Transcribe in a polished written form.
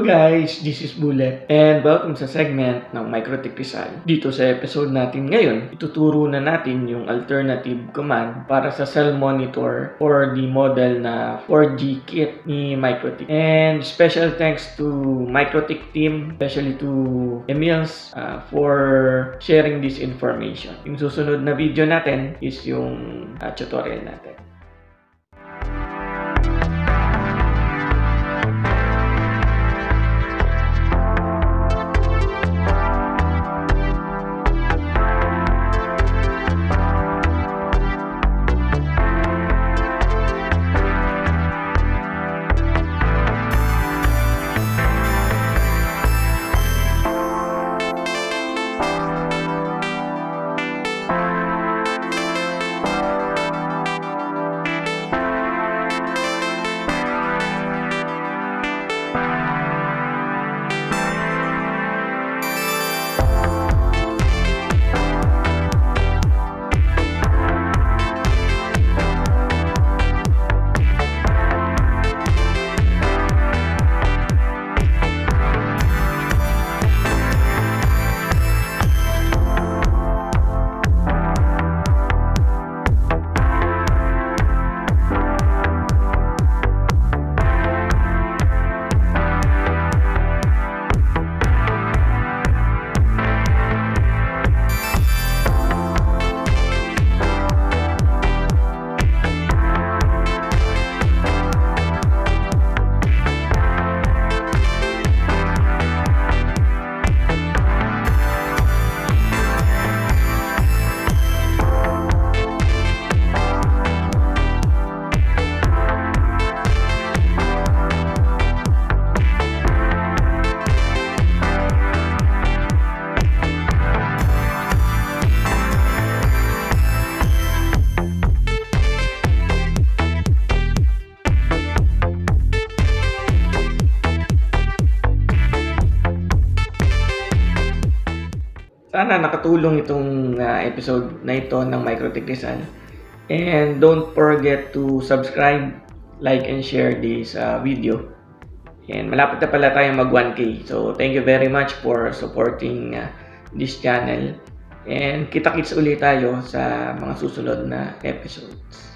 guys, this is Bullet and welcome sa segment ng MikroTik Rizal. Dito sa episode natin ngayon, ituturo na natin yung alternative command para sa cell monitor for the model na 4G kit ni MikroTik. And special thanks to MikroTik Team, especially to Emils for sharing this information. Yung susunod na video natin is yung tutorial natin. Sana nakatulong itong episode na ito ng MikroTik Rizal. And don't forget to subscribe, like, and share this video. And malapit na pala tayo mag 1K. So thank you very much for supporting this channel. And kita-kits ulit tayo sa mga susunod na episodes.